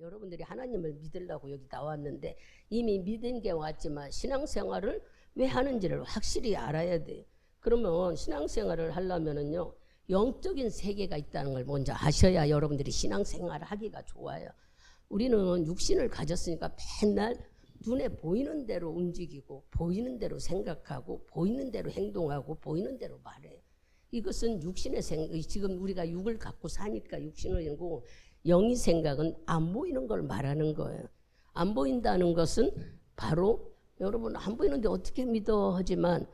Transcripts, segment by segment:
여러분들이 하나님을 믿으려고 여기 나왔는데 이미 믿은 게 왔지만 신앙생활을 왜 하는지를 확실히 알아야 돼요. 그러면 신앙생활을 하려면은요, 영적인 세계가 있다는 걸 먼저 아셔야 여러분들이 신앙생활을 하기가 좋아요. 우리는 육신을 가졌으니까 맨날 눈에 보이는 대로 움직이고 보이는 대로 생각하고 보이는 대로 행동하고 보이는 대로 말해요. 이것은 육신의 생각, 지금 우리가 육을 갖고 사니까 육신의 거고, 영의 생각은 안 보이는 걸 말하는 거예요. 안 보인다는 것은 바로 여러분 안 보이는데 어떻게 믿어 하지만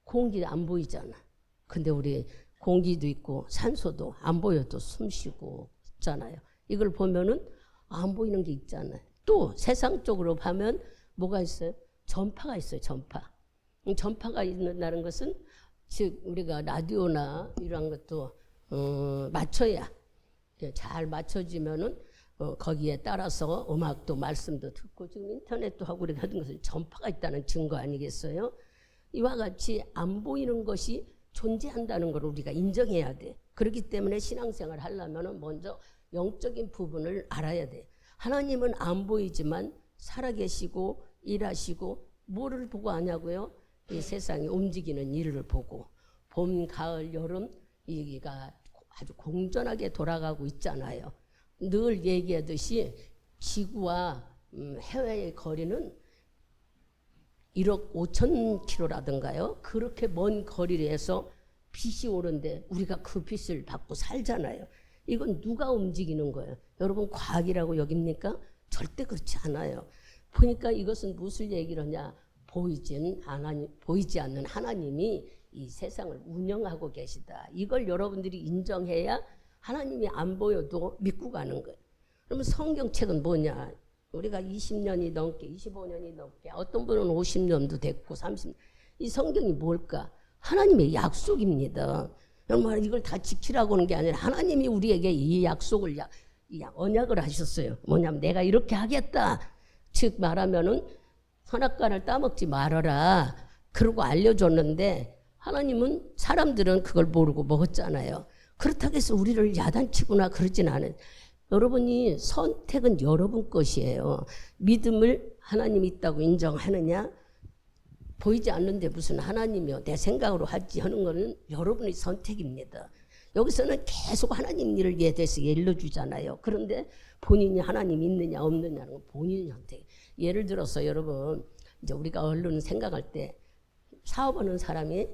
공기 안 보이잖아. 근데 우리 공기도 있고 산소도 안 보여도 숨 쉬고 있잖아요. 이걸 보면은 안 보이는 게 있잖아요. 또 세상적으로 보면 뭐가 있어요? 전파가 있어요. 전파. 전파가 있는다는 것은 즉 우리가 라디오나 이런 것도 맞춰야 잘 맞춰지면은 거기에 따라서 음악도 말씀도 듣고 지금 인터넷도 하고 우리가 하는 것은 전파가 있다는 증거 아니겠어요? 이와 같이 안 보이는 것이 존재한다는 걸 우리가 인정해야 돼. 그렇기 때문에 신앙생활을 하려면 먼저 영적인 부분을 알아야 돼. 하나님은 안 보이지만 살아계시고 일하시고 뭐를 보고 하냐고요? 이 세상이 움직이는 일을 보고 봄, 가을, 여름 이가 아주 공전하게 돌아가고 있잖아요. 늘 얘기하듯이 지구와 해외의 거리는 1억 5천 킬로라든가요. 그렇게 먼 거리를 해서 빛이 오는데 우리가 그 빛을 받고 살잖아요. 이건 누가 움직이는 거예요? 여러분 과학이라고 여깁니까? 절대 그렇지 않아요. 보니까 이것은 무슨 얘기를 하냐. 보이지 않는 하나님이 이 세상을 운영하고 계시다. 이걸 여러분들이 인정해야 하나님이 안 보여도 믿고 가는 거예요. 그러면 성경책은 뭐냐? 우리가 20년이 넘게 25년이 넘게 어떤 분은 50년도 됐고 30년. 이 성경이 뭘까? 하나님의 약속입니다. 여러분 이걸 다 지키라고 하는 게 아니라 하나님이 우리에게 이 약속을 언약을 하셨어요. 뭐냐면 내가 이렇게 하겠다. 즉 말하면은 선악과를 따먹지 말아라. 그러고 알려줬는데 하나님은 사람들은 그걸 모르고 먹었잖아요. 그렇다고 해서 우리를 야단치거나 그러진 않아요. 여러분이 선택은 여러분 것이에요. 믿음을 하나님이 있다고 인정하느냐? 보이지 않는데 무슨 하나님이요 내 생각으로 하지 하는 거는 여러분의 선택입니다. 여기서는 계속 하나님 일을 대해서 일러주잖아요. 그런데 본인이 하나님 있느냐 없느냐는 건 본인의 선택. 예를 들어서 여러분 이제 우리가 얼른 생각할 때 사업하는 사람이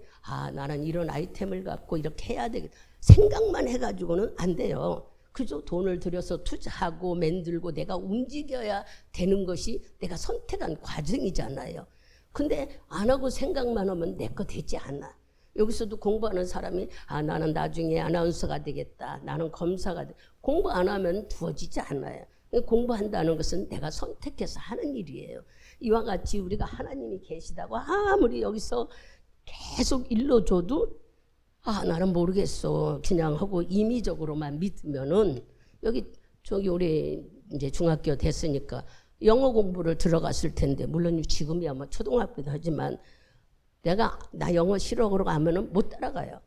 나는 이런 아이템을 갖고 이렇게 해야 되겠다. 생각만 해가지고는 안 돼요. 그저 돈을 들여서 투자하고 만들고 내가 움직여야 되는 것이 내가 선택한 과정이잖아요. 근데 안 하고 생각만 하면 내 거 되지 않아. 여기서도 공부하는 사람이 나는 나중에 아나운서가 되겠다. 나는 검사가 되겠다. 공부 안 하면 주어지지 않아요. 공부한다는 것은 내가 선택해서 하는 일이에요. 이와 같이 우리가 하나님이 계시다고 아무리 여기서 계속 일러줘도 나는 모르겠어. 그냥 하고 임의적으로만 믿으면은 저기 우리 이제 중학교 됐으니까 영어 공부를 들어갔을 텐데 물론 지금이야 뭐 초등학교도 하지만 나 영어 싫어 그러고 하면은 못 따라가요.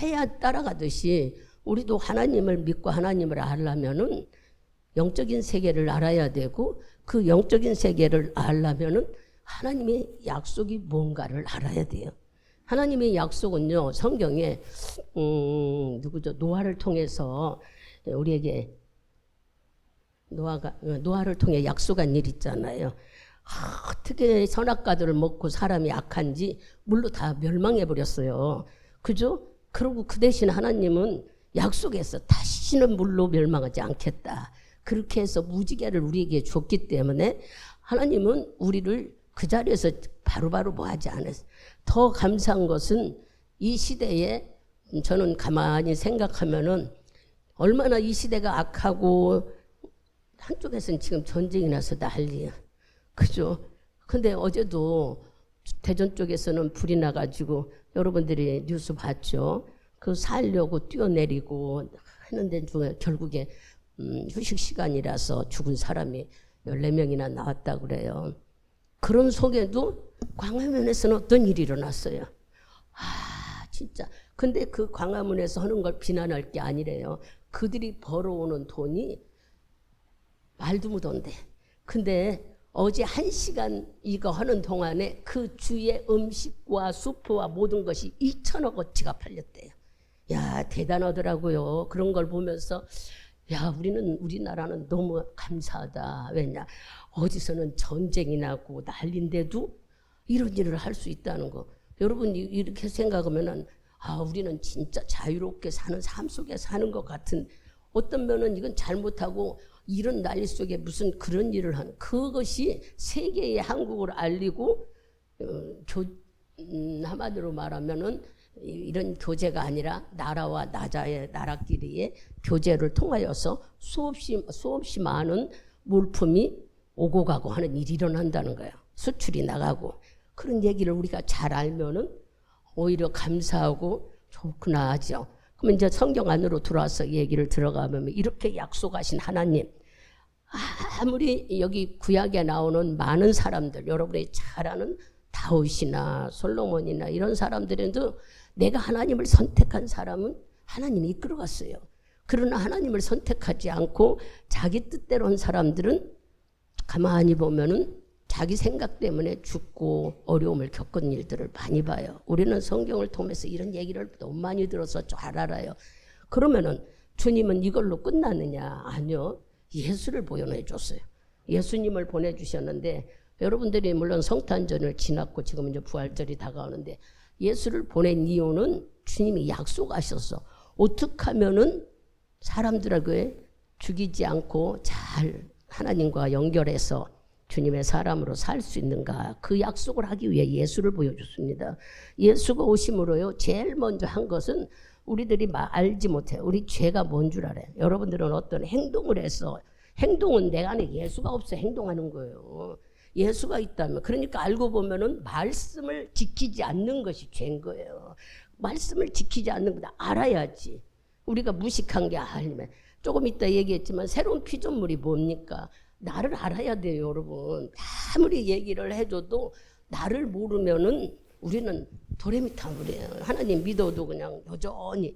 해야 따라가듯이 우리도 하나님을 믿고 하나님을 알려면은 영적인 세계를 알아야 되고 그 영적인 세계를 알려면은 하나님의 약속이 뭔가를 알아야 돼요. 하나님의 약속은요 성경에 노아를 통해서 우리에게 노아를 통해 약속한 일 있잖아요. 어떻게 선악과들을 먹고 사람이 악한지 물로 다 멸망해 버렸어요. 그죠? 그리고 그 대신 하나님은 약속했어. 다시는 물로 멸망하지 않겠다. 그렇게 해서 무지개를 우리에게 줬기 때문에 하나님은 우리를 그 자리에서 바로바로 뭐 하지 않았어요. 더 감사한 것은 이 시대에 저는 가만히 생각하면은 얼마나 이 시대가 악하고 한쪽에서는 지금 전쟁이 나서 난리야. 그죠? 근데 어제도 대전 쪽에서는 불이 나가지고 여러분들이 뉴스 봤죠? 그 살려고 뛰어내리고 하는 중에 결국에 휴식 시간이라서 죽은 사람이 14명이나 나왔다고 그래요. 그런 속에도 광화문에서는 어떤 일이 일어났어요. 진짜. 근데 그 광화문에서 하는 걸 비난할 게 아니래요. 그들이 벌어오는 돈이 말도 못한대. 근데 어제 1시간 이거 하는 동안에 그 주의 음식과 수프와 모든 것이 2천억 어치가 팔렸대요. 야, 대단하더라고요. 그런 걸 보면서 야, 우리나라는 너무 감사하다. 왜냐, 어디서는 전쟁이 나고 난리인데도 이런 일을 할 수 있다는 거. 여러분 이렇게 생각하면은 우리는 진짜 자유롭게 사는 삶 속에 사는 것 같은, 어떤 면은 이건 잘못하고 이런 난리 속에 무슨 그런 일을 하는, 그것이 세계의 한국을 알리고 한마디로 말하면은 이런 교제가 아니라 나라와 나라끼리의 교제를 통하여서 수없이 많은 물품이 오고 가고 하는 일이 일어난다는 거예요. 수출이 나가고. 그런 얘기를 우리가 잘 알면은 오히려 감사하고 좋구나 하죠. 그럼 이제 성경 안으로 들어와서 얘기를 들어가면 이렇게 약속하신 하나님, 아무리 여기 구약에 나오는 많은 사람들, 여러분이 잘 아는 다윗이나 솔로몬이나 이런 사람들에도 내가 하나님을 선택한 사람은 하나님이 이끌어갔어요. 그러나 하나님을 선택하지 않고 자기 뜻대로 한 사람들은 가만히 보면은 자기 생각 때문에 죽고 어려움을 겪은 일들을 많이 봐요. 우리는 성경을 통해서 이런 얘기를 너무 많이 들어서 잘 알아요. 그러면은 주님은 이걸로 끝나느냐? 아니요. 예수를 보여내 줬어요. 예수님을 보내주셨는데, 여러분들이 물론 성탄절을 지났고 지금 이제 부활절이 다가오는데, 예수를 보낸 이유는 주님이 약속하셔서 어떻게 하면은 사람들에게 죽이지 않고 잘 하나님과 연결해서 주님의 사람으로 살 수 있는가, 그 약속을 하기 위해 예수를 보여줬습니다. 예수가 오심으로요, 제일 먼저 한 것은 우리들이 알지 못해요. 우리 죄가 뭔 줄 알아요. 여러분들은 어떤 행동을 해서, 행동은 내 안에 예수가 없어 행동하는 거예요. 예수가 있다면, 그러니까 알고 보면은 말씀을 지키지 않는 것이 죄인 거예요. 말씀을 지키지 않는 거다 알아야지. 우리가 무식한 게 아니면, 조금 이따 얘기했지만 새로운 피조물이 뭡니까? 나를 알아야 돼요, 여러분. 아무리 얘기를 해줘도 나를 모르면은 우리는 도레미타물이에요. 하나님 믿어도 그냥 여전히.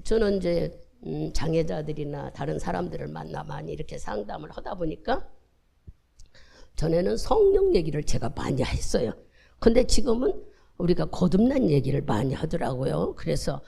저는 이제 장애자들이나 다른 사람들을 만나 많이 이렇게 상담을 하다 보니까 전에는 성령 얘기를 제가 많이 했어요. 근데 지금은 우리가 거듭난 얘기를 많이 하더라고요. 그래서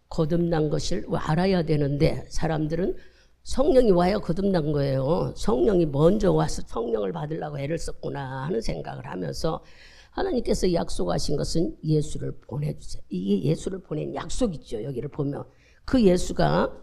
거듭난 것을 알아야 되는데, 사람들은 성령이 와야 거듭난 거예요. 성령이 먼저 와서 성령을 받으려고 애를 썼구나 하는 생각을 하면서, 하나님께서 약속하신 것은 예수를 보내주세요. 이게 예수를 보낸 약속이죠. 여기를 보면 그 예수가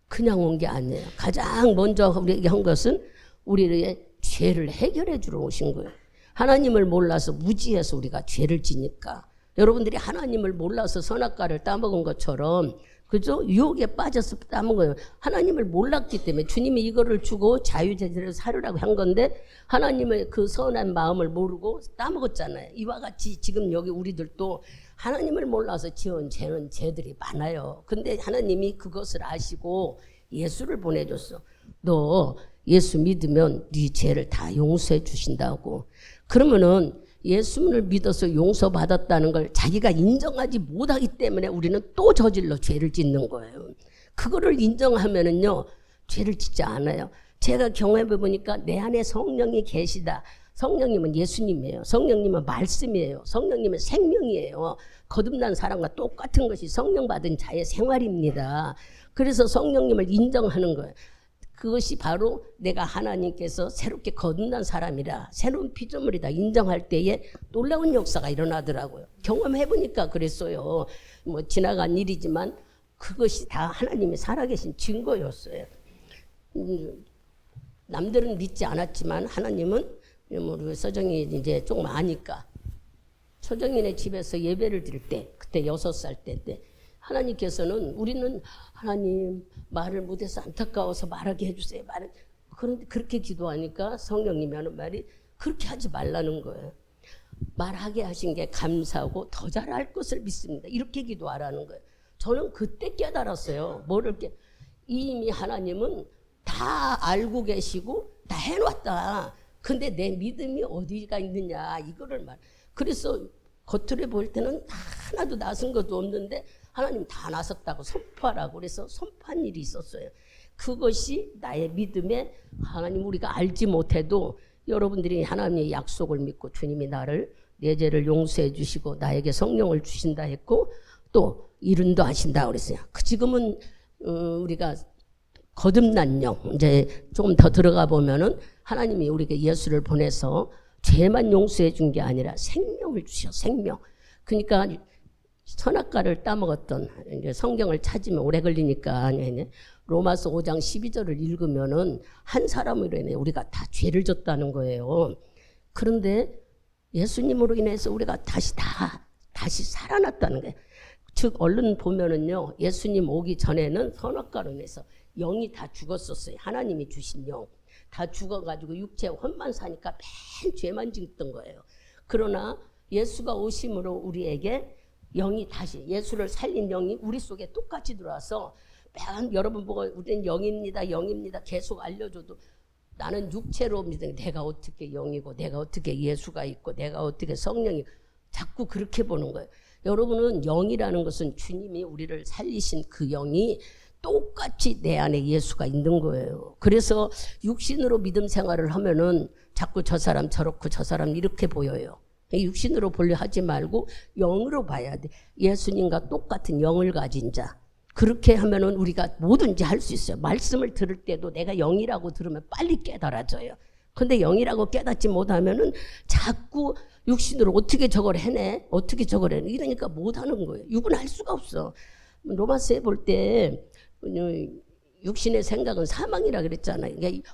그냥 온 게 아니에요. 가장 먼저 우리에게 한 것은 우리의 죄를 해결해 주러 오신 거예요. 하나님을 몰라서 무지해서 우리가 죄를 지니까, 여러분들이 하나님을 몰라서 선악과를 따먹은 것처럼, 그죠? 유혹에 빠져서 따먹은 거예요. 하나님을 몰랐기 때문에 주님이 이거를 주고 자유제대로 살으라고 한 건데, 하나님의 그 선한 마음을 모르고 따먹었잖아요. 이와 같이 지금 여기 우리들도 하나님을 몰라서 지은 죄는 죄들이 많아요. 근데 하나님이 그것을 아시고 예수를 보내줬어. 너 예수 믿으면 네 죄를 다 용서해 주신다고. 그러면은 예수를 믿어서 용서받았다는 걸 자기가 인정하지 못하기 때문에 우리는 또 저질러 죄를 짓는 거예요. 그거를 인정하면은요, 죄를 짓지 않아요. 제가 경험해 보니까 내 안에 성령이 계시다. 성령님은 예수님이에요. 성령님은 말씀이에요. 성령님은 생명이에요. 거듭난 사람과 똑같은 것이 성령 받은 자의 생활입니다. 그래서 성령님을 인정하는 거예요. 그것이 바로 내가 하나님께서 새롭게 거듭난 사람이라, 새로운 피조물이다 인정할 때에 놀라운 역사가 일어나더라고요. 경험해보니까 그랬어요. 뭐 지나간 일이지만 그것이 다 하나님이 살아계신 증거였어요. 남들은 믿지 않았지만 하나님은, 우리 서정이 이제 조금 아니까, 서정이네 집에서 예배를 드릴 때, 그때 6살 때 하나님께서는, 우리는 하나님 말을 못해서 안타까워서 말하게 해주세요. 그런데 그렇게 기도하니까 성령님이 하는 말이 그렇게 하지 말라는 거예요. 말하게 하신 게 감사하고 더 잘할 것을 믿습니다. 이렇게 기도하라는 거예요. 저는 그때 깨달았어요. 이미 하나님은 다 알고 계시고 다 해놨다. 근데 내 믿음이 어디가 있느냐 이거를 그래서 겉으로 볼 때는 하나도 나선 것도 없는데 하나님 다 나섰다고 선포하라고 그래서 선포한 일이 있었어요. 그것이 나의 믿음에 하나님 우리가 알지 못해도 여러분들이 하나님의 약속을 믿고 주님이 나를 내 죄를 용서해 주시고 나에게 성령을 주신다 했고 또 이른도 하신다 그랬어요. 지금은 우리가 거듭난 영 이제 조금 더 들어가 보면은 하나님이 우리에게 예수를 보내서 죄만 용서해 준 게 아니라 생명을 주셔 생명. 그러니까 선악과를 따먹었던 이제 성경을 찾으면 오래 걸리니까 로마서 5장 12절을 읽으면은 한 사람으로 인해 우리가 다 죄를 졌다는 거예요. 그런데 예수님으로 인해서 우리가 다시 살아났다는 거예요. 즉 얼른 보면은요 예수님 오기 전에는 선악과로 인해서 영이 다 죽었었어요. 하나님이 주신 영 다 죽어가지고 육체 혼만 사니까 맨 죄만 짓던 거예요. 그러나 예수가 오심으로 우리에게 영이 다시 예수를 살린 영이 우리 속에 똑같이 들어와서 맨 여러분 보고 우리는 영입니다 계속 알려줘도 나는 육체로 믿는 내가 어떻게 영이고 내가 어떻게 예수가 있고 내가 어떻게 성령이 자꾸 그렇게 보는 거예요. 여러분은 영이라는 것은 주님이 우리를 살리신 그 영이 똑같이 내 안에 예수가 있는 거예요. 그래서 육신으로 믿음 생활을 하면은 자꾸 저 사람 저렇고 저 사람 이렇게 보여요. 육신으로 보려 하지 말고 영으로 봐야 돼. 예수님과 똑같은 영을 가진 자. 그렇게 하면은 우리가 뭐든지 할 수 있어요. 말씀을 들을 때도 내가 영이라고 들으면 빨리 깨달아져요. 근데 영이라고 깨닫지 못하면은 자꾸 육신으로 어떻게 저걸 해내? 어떻게 저걸 해내? 이러니까 못하는 거예요. 육은 할 수가 없어. 로마서에 볼 때 육신의 생각은 사망이라 그랬잖아요. 그러니까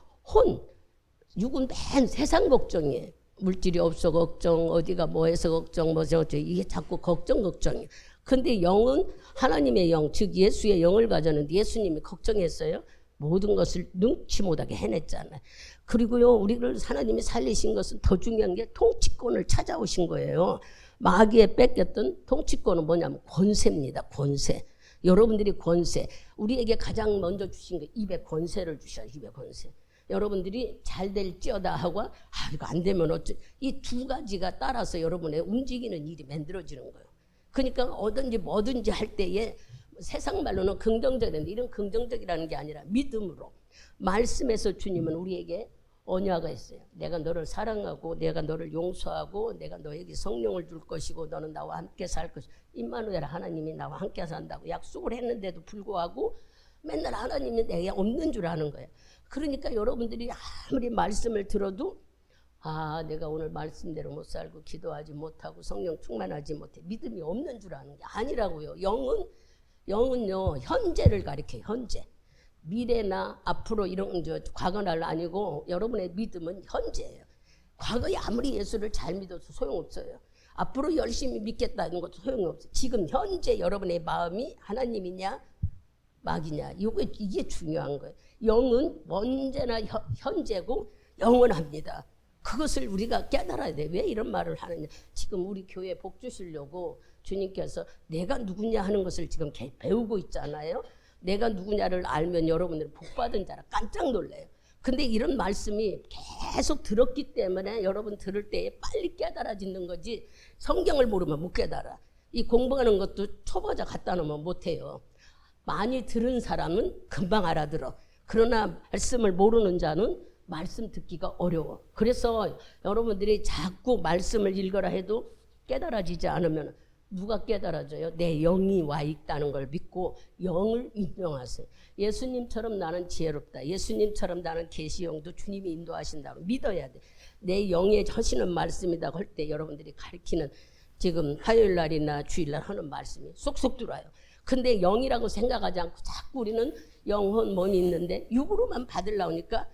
육은 맨 세상 걱정이에요. 물질이 없어 걱정, 어디가 뭐 해서 걱정, 뭐 저쩌 이게 자꾸 걱정이에요. 근데 영은 하나님의 영, 즉 예수의 영을 가졌는데 예수님이 걱정했어요. 모든 것을 능치 못하게 해냈잖아요. 그리고요, 우리를 하나님이 살리신 것은 더 중요한 게 통치권을 찾아오신 거예요. 마귀에 뺏겼던 통치권은 뭐냐면 권세입니다. 권세. 여러분들이 권세. 우리에게 가장 먼저 주신 게 입에 권세를 주셔요. 입에 권세. 여러분들이 잘 될지어다 하고 이거 안 되면 어쩌 이 두 가지가 따라서 여러분의 움직이는 일이 만들어지는 거예요. 그러니까 뭐든지 할 때에 세상 말로는 긍정적인데 이런 긍정적이라는 게 아니라 믿음으로 말씀에서 주님은 우리에게 언약을 했어요. 내가 너를 사랑하고 내가 너를 용서하고 내가 너에게 성령을 줄 것이고 너는 나와 함께 살 것이고 임마누엘 하나님이 나와 함께 산다고 약속을 했는데도 불구하고 맨날 하나님이 내게 없는 줄 아는 거예요. 그러니까 여러분들이 아무리 말씀을 들어도 내가 오늘 말씀대로 못 살고 기도하지 못하고 성령 충만하지 못해 믿음이 없는 줄 아는 게 아니라고요. 영은요 현재를 가리켜요. 현재. 미래나 앞으로 이런 과거날 아니고 여러분의 믿음은 현재예요. 과거에 아무리 예수를 잘 믿어도 소용없어요. 앞으로 열심히 믿겠다는 것도 소용없어요. 지금 현재 여러분의 마음이 하나님이냐 마귀냐 이게 중요한 거예요. 영은 언제나 현재고 영원합니다. 그것을 우리가 깨달아야 돼. 왜 이런 말을 하느냐. 지금 우리 교회 복 주시려고 주님께서 내가 누구냐 하는 것을 지금 배우고 있잖아요. 내가 누구냐를 알면 여러분들은 복받은 자라 깜짝 놀래요. 근데 이런 말씀이 계속 들었기 때문에 여러분 들을 때에 빨리 깨달아지는 거지 성경을 모르면 못 깨달아. 이 공부하는 것도 초보자 갖다 놓으면 못해요. 많이 들은 사람은 금방 알아들어. 그러나 말씀을 모르는 자는 말씀 듣기가 어려워. 그래서 여러분들이 자꾸 말씀을 읽어라 해도 깨달아지지 않으면 누가 깨달아져요? 내 영이 와 있다는 걸 믿고 영을 인정하세요. 예수님처럼 나는 지혜롭다. 예수님처럼 나는 계시형도 주님이 인도하신다고 믿어야 돼. 내 영에 하시는 말씀이라고 할 때 여러분들이 가르치는 지금 화요일 날이나 주일 날 하는 말씀이 쏙쏙 들어와요. 근데 영이라고 생각하지 않고 자꾸 우리는 영혼 몸이 있는데 육으로만 받으려니까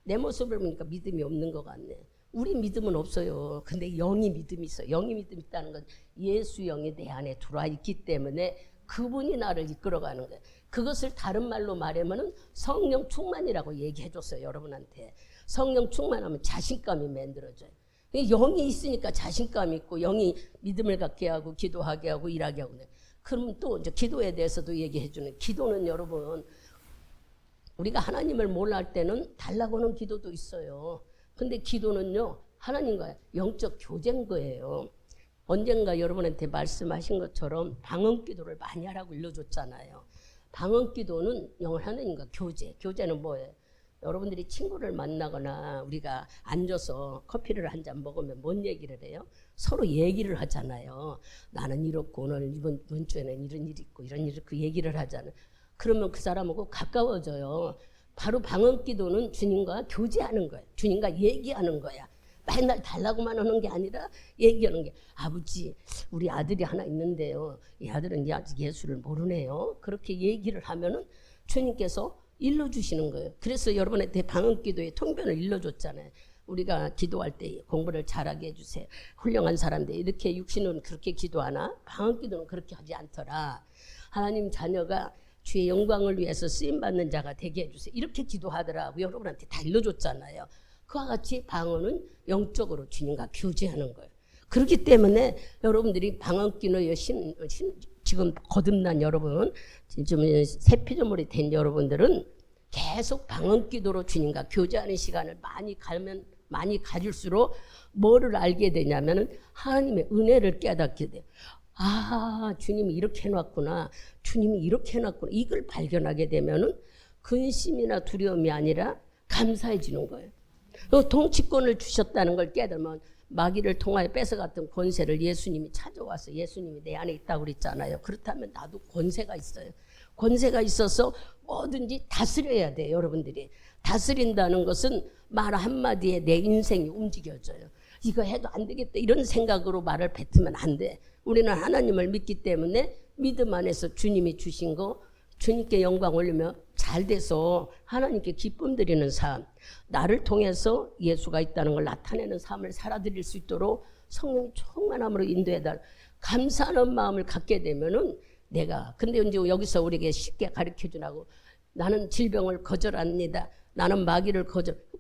내 모습을 보니까 믿음이 없는 것 같네. 우리 믿음은 없어요. 근데 영이 믿음이 있어요. 영이 믿음이 있다는 건 예수 영이 내 안에 들어와 있기 때문에 그분이 나를 이끌어가는 거예요. 그것을 다른 말로 말하면 성령 충만이라고 얘기해 줬어요. 여러분한테. 성령 충만하면 자신감이 만들어져요. 영이 있으니까 자신감이 있고 영이 믿음을 갖게 하고 기도하게 하고 일하게 하고. 그러면 또 이제 기도에 대해서도 얘기해 주는. 기도는 여러분 우리가 하나님을 몰라할 때는 달라고는 기도도 있어요. 근데 기도는요 하나님과 영적 교제인 거예요. 언젠가 여러분한테 말씀하신 것처럼 방언 기도를 많이 하라고 일러줬잖아요. 방언기도는 영원 하나님과 교제. 교제는 뭐예요? 여러분들이 친구를 만나거나 우리가 앉아서 커피를 한 잔 먹으면 뭔 얘기를 해요? 서로 얘기를 하잖아요. 나는 이렇고 오늘 이번 주에는 이런 일이 있고 이런 일 그 얘기를 하잖아요. 그러면 그 사람하고 가까워져요. 바로 방언기도는 주님과 교제하는 거예요. 주님과 얘기하는 거야. 맨날 달라고만 하는 게 아니라 얘기하는 게, 아버지 우리 아들이 하나 있는데요. 이 아들은 아직 예수를 모르네요. 그렇게 얘기를 하면은 주님께서 일러주시는 거예요. 그래서 여러분한테 방언기도의 통변을 일러줬잖아요. 우리가 기도할 때 공부를 잘하게 해주세요. 훌륭한 사람들 이렇게 육신은 그렇게 기도하나 방언기도는 그렇게 하지 않더라. 하나님 자녀가 주의 영광을 위해서 쓰임받는 자가 되게 해주세요. 이렇게 기도하더라고. 여러분한테 다 일러줬잖아요. 그와 같이 방언은 영적으로 주님과 교제하는 거예요. 그렇기 때문에 여러분들이 방언기도의 지금 거듭난 여러분, 지금 새 피조물이 된 여러분들은 계속 방언기도로 주님과 교제하는 시간을 많이 가질수록 뭐를 알게 되냐면은 하나님의 은혜를 깨닫게 돼요. 아, 주님이 이렇게 해놨구나. 주님이 이렇게 해놨구나. 이걸 발견하게 되면은 근심이나 두려움이 아니라 감사해지는 거예요. 또 통치권을 주셨다는 걸 깨달으면 마귀를 통하여 뺏어갔던 권세를 예수님이 찾아와서 예수님이 내 안에 있다고 그랬잖아요. 그렇다면 나도 권세가 있어요. 권세가 있어서 뭐든지 다스려야 돼요. 여러분들이 다스린다는 것은 말 한마디에 내 인생이 움직여져요. 이거 해도 안 되겠다 이런 생각으로 말을 뱉으면 안 돼. 우리는 하나님을 믿기 때문에 믿음 안에서 주님이 주신 거 주님께 영광 올리며 잘 돼서 하나님께 기쁨 드리는 삶, 나를 통해서 예수가 있다는 걸 나타내는 삶을 살아드릴 수 있도록 성령이 충만함으로 인도해달 감사하는 마음을 갖게 되면은 근데 이제 여기서 우리에게 쉽게 가르쳐 주라고, 나는 질병을 거절합니다. 나는 마귀를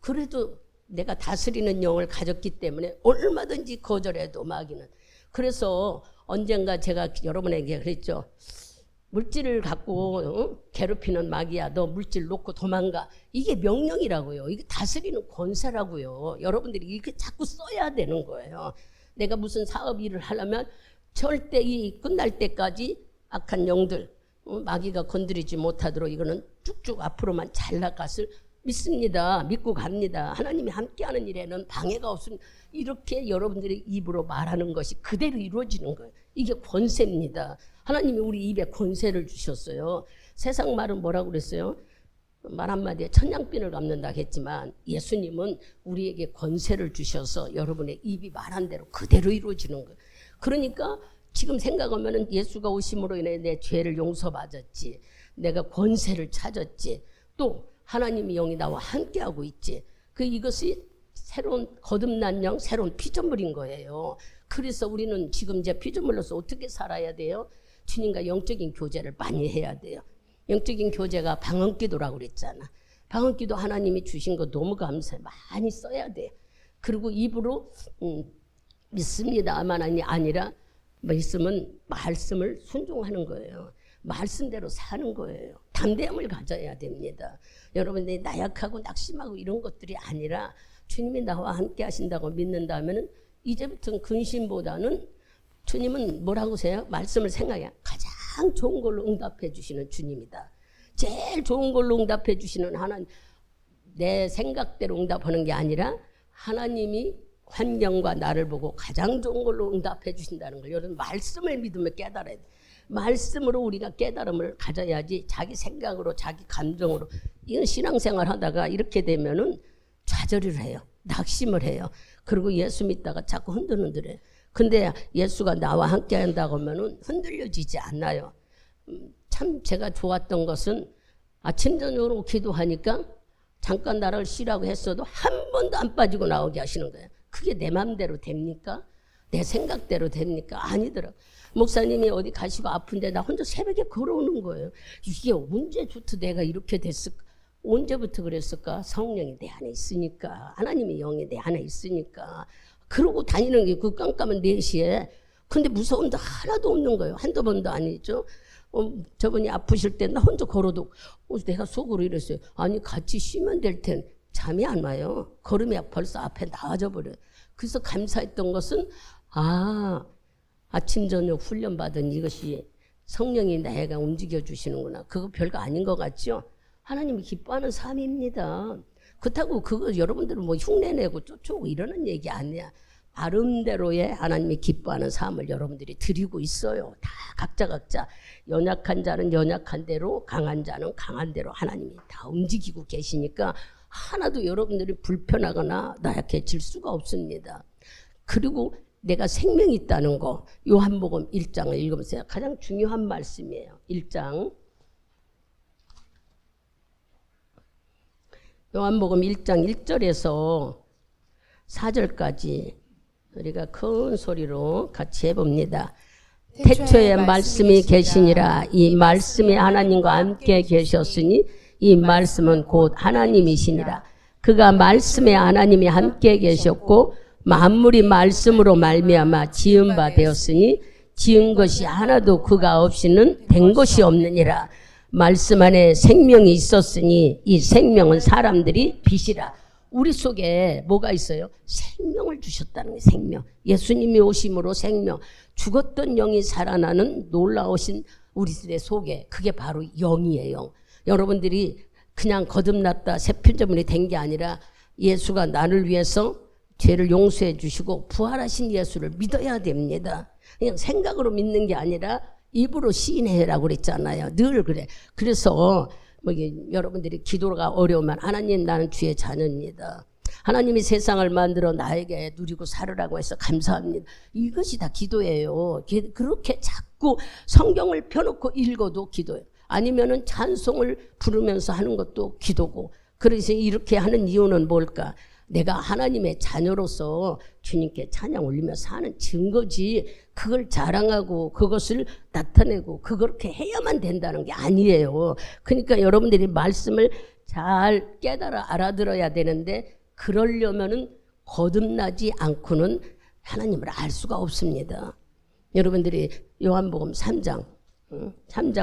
그래도 내가 다스리는 영을 가졌기 때문에 얼마든지 거절해도 마귀는. 그래서 언젠가 제가 여러분에게 그랬죠. 물질을 갖고 괴롭히는 마귀야, 너 물질 놓고 도망가. 이게 명령이라고요. 이게 다스리는 권세라고요. 여러분들이 이렇게 자꾸 써야 되는 거예요. 내가 무슨 사업 일을 하려면 절대 이 끝날 때까지 악한 영들, 마귀가 건드리지 못하도록 이거는 쭉쭉 앞으로만 잘 나갔을 믿습니다. 믿고 갑니다. 하나님이 함께하는 일에는 방해가 없습니다. 이렇게 여러분들이 입으로 말하는 것이 그대로 이루어지는 거예요. 이게 권세입니다. 하나님이 우리 입에 권세를 주셨어요. 세상 말은 뭐라고 그랬어요? 말 한마디에 천냥빈을 갚는다 했지만 예수님은 우리에게 권세를 주셔서 여러분의 입이 말한 대로 그대로 이루어지는 거예요. 그러니까 지금 생각하면 예수가 오심으로 인해 내 죄를 용서받았지. 내가 권세를 찾았지. 또 하나님의 영이 나와 함께하고 있지. 이것이 새로운 거듭난 영, 새로운 피조물인 거예요. 그래서 우리는 지금 이제 피조물로서 어떻게 살아야 돼요? 주님과 영적인 교제를 많이 해야 돼요. 영적인 교제가 방언기도라고 그랬잖아. 방언기도 하나님이 주신 거 너무 감사해. 많이 써야 돼. 그리고 입으로 믿습니다만 아니라 있으면 말씀을 순종하는 거예요. 말씀대로 사는 거예요. 담대함을 가져야 됩니다. 여러분들이 나약하고 낙심하고 이런 것들이 아니라 주님이 나와 함께 하신다고 믿는다면 이제부터는 근심보다는 주님은 뭐라고 하세요? 말씀을 생각해. 가장 좋은 걸로 응답해 주시는 주님이다. 제일 좋은 걸로 응답해 주시는 하나님. 내 생각대로 응답하는 게 아니라 하나님이 환경과 나를 보고 가장 좋은 걸로 응답해 주신다는 걸 여러분 말씀을 믿으며 깨달아야 돼. 말씀으로 우리가 깨달음을 가져야지 자기 생각으로 자기 감정으로 이건 신앙생활 하다가 이렇게 되면은 좌절을 해요. 낙심을 해요. 그리고 예수 믿다가 자꾸 흔들흔들해요. 근데 예수가 나와 함께 한다고 하면은 흔들려지지 않아요. 참 제가 좋았던 것은 아침 저녁으로 기도하니까 잠깐 나를 쉬라고 했어도 한 번도 안 빠지고 나오게 하시는 거예요. 그게 내 마음대로 됩니까? 내 생각대로 됩니까? 아니더라고요. 목사님이 어디 가시고 아픈데 나 혼자 새벽에 걸어오는 거예요. 이게 언제부터 내가 이렇게 됐을까? 언제부터 그랬을까? 성령이 내 안에 있으니까, 하나님의 영이 내 안에 있으니까. 그러고 다니는 게 그 깜깜한 4시에. 근데 무서움도 하나도 없는 거예요. 한두 번도 아니죠. 저분이 아프실 때 나 혼자 걸어도 내가 속으로 이랬어요. 아니 같이 쉬면 될 텐. 잠이 안 와요. 걸음이 벌써 앞에 나와져 버려요. 그래서 감사했던 것은 아침 저녁 훈련받은 이것이 성령이 내가 움직여 주시는구나. 그거 별거 아닌 것 같죠? 하나님이 기뻐하는 삶입니다. 그렇다고 그거 여러분들은 뭐 흉내내고 쫓아오고 이러는 얘기 아니야. 나름대로의 하나님이 기뻐하는 삶을 여러분들이 드리고 있어요. 다 각자 연약한 자는 연약한 대로, 강한 자는 강한 대로 하나님이 다 움직이고 계시니까 하나도 여러분들이 불편하거나 나약해질 수가 없습니다. 그리고 내가 생명이 있다는 거, 요한복음 1장을 읽으면서 가장 중요한 말씀이에요. 1장 요한복음 1장 1절에서 4절까지 우리가 큰 소리로 같이 해봅니다. 태초에 말씀이 계시니라. 이 말씀이 하나님과 함께 계셨으니 이 말씀은 곧 하나님이시니라. 그가 말씀에 하나님이 함께 계셨고 만물이 말씀으로 말미암아 지은 바 되었으니 지은 것이 하나도 그가 없이는 된 것이 없느니라. 말씀 안에 생명이 있었으니 이 생명은 사람들이 빛이라. 우리 속에 뭐가 있어요? 생명을 주셨다는 게 생명. 예수님이 오심으로 생명. 죽었던 영이 살아나는 놀라우신 우리들의 속에 그게 바로 영이에요. 여러분들이 그냥 거듭났다 새 피조물이 된 게 아니라 예수가 나를 위해서 죄를 용서해 주시고 부활하신 예수를 믿어야 됩니다. 그냥 생각으로 믿는 게 아니라 입으로 시인해라고 그랬잖아요. 늘 그래. 그래서 여러분들이 기도가 어려우면 하나님 나는 주의 자녀입니다. 하나님이 세상을 만들어 나에게 누리고 살으라고 해서 감사합니다. 이것이 다 기도예요. 그렇게 자꾸 성경을 펴놓고 읽어도 기도예요. 아니면은 찬송을 부르면서 하는 것도 기도고. 그래서 이렇게 하는 이유는 뭘까? 내가 하나님의 자녀로서 주님께 찬양 올리며 사는 증거지 그걸 자랑하고 그것을 나타내고 그렇게 해야만 된다는 게 아니에요. 그러니까 여러분들이 말씀을 잘 깨달아 알아들어야 되는데 그러려면은 거듭나지 않고는 하나님을 알 수가 없습니다. 여러분들이 요한복음 3장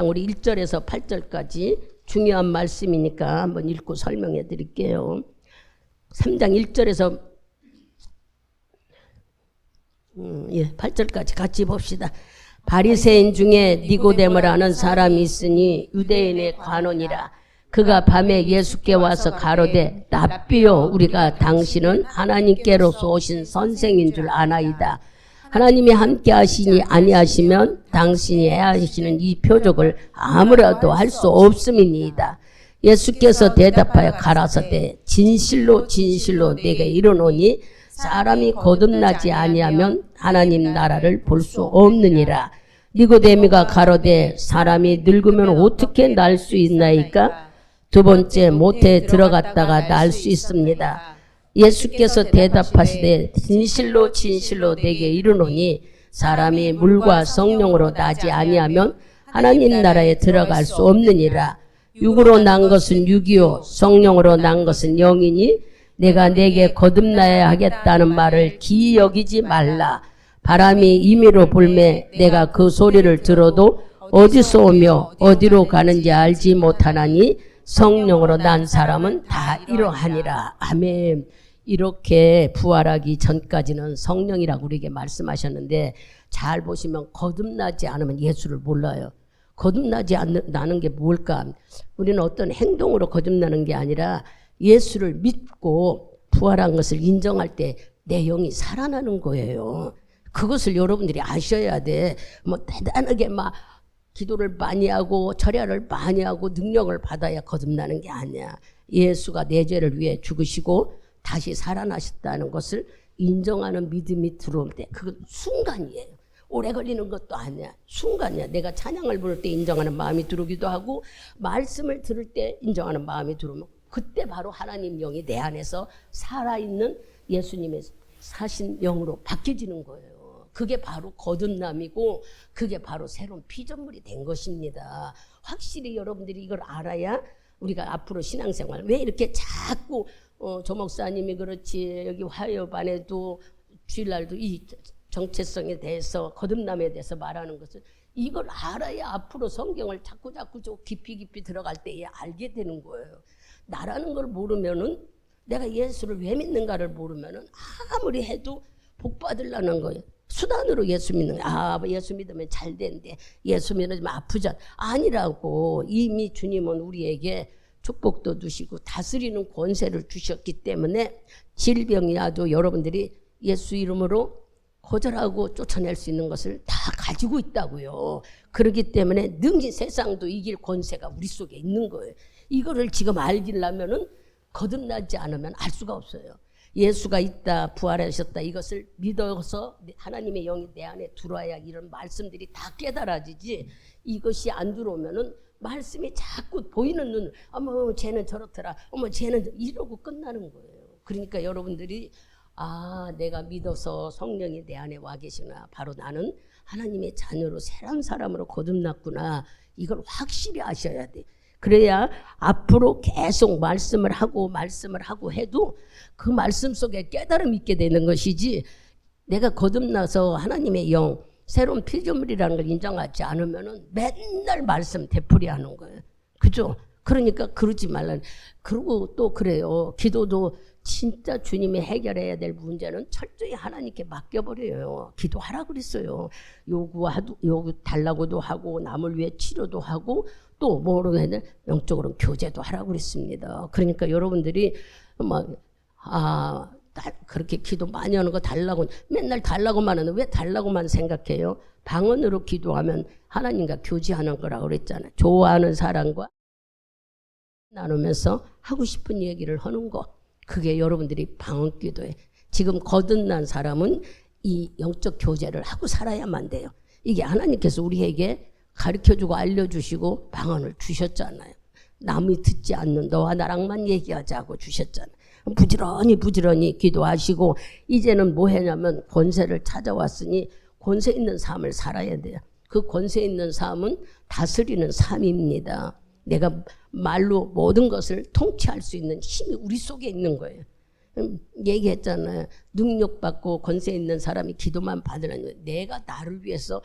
우리 1절에서 8절까지 중요한 말씀이니까 한번 읽고 설명해 드릴게요. 3장 1절에서 8절까지 같이 봅시다. 바리새인 중에 니고데모를 아는 사람이 있으니 유대인의 관원이라. 그가 밤에 예수께 와서 가로되 랍비요 우리가 당신은 하나님께로서 오신 선생인 줄 아나이다. 하나님이 함께 하시니 아니하시면 당신이 해야 하시는 이 표적을 아무라도 할 수 없음이니이다. 예수께서 대답하여 가라사대 진실로 진실로 내게 이르노니 사람이 거듭나지 아니하면 하나님 나라를 볼 수 없느니라. 니고데미가 가로되 사람이 늙으면 어떻게 날 수 있나이까? 두 번째 모태에 들어갔다가 날 수 있습니다. 예수께서 대답하시되 진실로 진실로 내게 이르노니 사람이 물과 성령으로 나지 아니하면 하나님 나라에 들어갈 수 없느니라. 육으로 난 것은 육이요 성령으로 난 것은 영이니 내가 내게 거듭나야 하겠다는 말을 기이 여기지 말라. 바람이 임의로 불매 내가 그 소리를 들어도 어디서 오며 어디로 가는지 알지 못하나니 성령으로 난 사람은 다 이러하니라. 아멘. 이렇게 부활하기 전까지는 성령이라고 우리에게 말씀하셨는데 잘 보시면 거듭나지 않으면 예수를 몰라요. 거듭나지 않는 게 뭘까? 우리는 어떤 행동으로 거듭나는 게 아니라 예수를 믿고 부활한 것을 인정할 때 내 영이 살아나는 거예요. 그것을 여러분들이 아셔야 돼. 뭐 대단하게 막 기도를 많이 하고 절야를 많이 하고 능력을 받아야 거듭나는 게 아니야. 예수가 내 죄를 위해 죽으시고 다시 살아나셨다는 것을 인정하는 믿음이 들어올 때 그건 순간이에요. 오래 걸리는 것도 아니야. 순간이야. 내가 찬양을 부를 때 인정하는 마음이 들어오기도 하고 말씀을 들을 때 인정하는 마음이 들어오면 그때 바로 하나님 영이 내 안에서 살아있는 예수님의 사신 영으로 바뀌어지는 거예요. 그게 바로 거듭남이고 그게 바로 새로운 피조물이 된 것입니다. 확실히 여러분들이 이걸 알아야 우리가 앞으로 신앙생활 왜 이렇게 자꾸 조 목사님이 그렇지 여기 화요반에도 주일날도 이 정체성에 대해서 거듭남에 대해서 말하는 것을 이걸 알아야 앞으로 성경을 자꾸 좀 깊이 들어갈 때에 알게 되는 거예요. 나라는 걸 모르면은 내가 예수를 왜 믿는가를 모르면은 아무리 해도 복 받으려는 거예요. 수단으로 예수 믿는 거예요. 아, 예수 믿으면 잘 된대. 예수 믿으면 아프잖아. 아니라고. 이미 주님은 우리에게 축복도 주시고 다스리는 권세를 주셨기 때문에 질병이라도 여러분들이 예수 이름으로 거절하고 쫓아낼 수 있는 것을 다 가지고 있다고요. 그렇기 때문에 능히 세상도 이길 권세가 우리 속에 있는 거예요. 이거를 지금 알기려면은 거듭나지 않으면 알 수가 없어요. 예수가 있다, 부활하셨다, 이것을 믿어서 하나님의 영이 내 안에 들어와야 이런 말씀들이 다 깨달아지지, 이것이 안 들어오면은 말씀이 자꾸 보이는 눈, 어머 쟤는 저렇더라, 어머 쟤는 이러고 끝나는 거예요. 그러니까 여러분들이 아, 내가 믿어서 성령이 내 안에 와 계시구나, 바로 나는 하나님의 자녀로 새로운 사람으로 거듭났구나, 이걸 확실히 아셔야 돼. 그래야 앞으로 계속 말씀을 하고 해도 그 말씀 속에 깨달음이 있게 되는 것이지, 내가 거듭나서 하나님의 영, 새로운 피조물이라는 걸 인정하지 않으면은 맨날 말씀 되풀이하는 거예요. 그죠? 그러니까 그러지 말라는. 그리고 또 그래요. 기도도 진짜 주님이 해결해야 될 문제는 철저히 하나님께 맡겨버려요. 기도하라 그랬어요. 요구 달라고도 하고, 남을 위해 치료도 하고, 또 뭐로 해야 돼? 영적으로 교제도 하라고 그랬습니다. 그러니까 여러분들이 그렇게 기도 많이 하는 거 달라고, 맨날 달라고만 하는, 왜 달라고만 생각해요? 방언으로 기도하면 하나님과 교제하는 거라고 그랬잖아요. 좋아하는 사람과 나누면서 하고 싶은 얘기를 하는 거, 그게 여러분들이 방언 기도에, 지금 거듭난 사람은 이 영적 교제를 하고 살아야만 돼요. 이게 하나님께서 우리에게 가르쳐주고 알려주시고 방언을 주셨잖아요. 남이 듣지 않는 너와 나랑만 얘기하자고 주셨잖아요. 부지런히 기도하시고, 이제는 뭐 했냐면 권세를 찾아왔으니 권세 있는 삶을 살아야 돼요. 그 권세 있는 삶은 다스리는 삶입니다. 내가 말로 모든 것을 통치할 수 있는 힘이 우리 속에 있는 거예요. 얘기했잖아요. 능력받고 권세 있는 사람이 기도만 받으라는, 내가 나를 위해서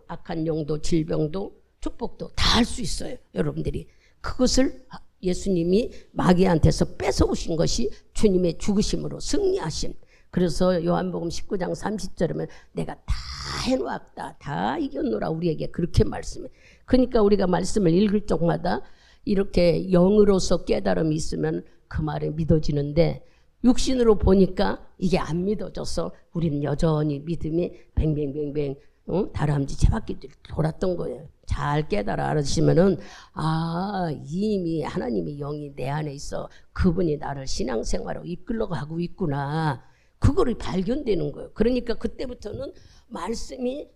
악한 영도 질병도 축복도 다 할 수 있어요. 여러분들이 그것을 예수님이 마귀한테서 뺏어오신 것이 주님의 죽으심으로 승리하심. 그래서 요한복음 19장 30절이면 내가 다 해놓았다, 다 이겼노라, 우리에게 그렇게 말씀해. 그러니까 우리가 말씀을 읽을 적마다 이렇게 영으로서 깨달음이 있으면 그 말이 믿어지는데, 육신으로 보니까 이게 안 믿어져서 우리는 여전히 믿음이 뱅뱅뱅뱅 다람쥐 채바퀴들 돌았던 거예요. 잘 깨달아 알아주시면은, 아, 이미 하나님의 영이 내 안에 있어 그분이 나를 신앙생활로 이끌어가고 있구나, 그거를 발견되는 거예요. 그러니까 그때부터는 말씀이,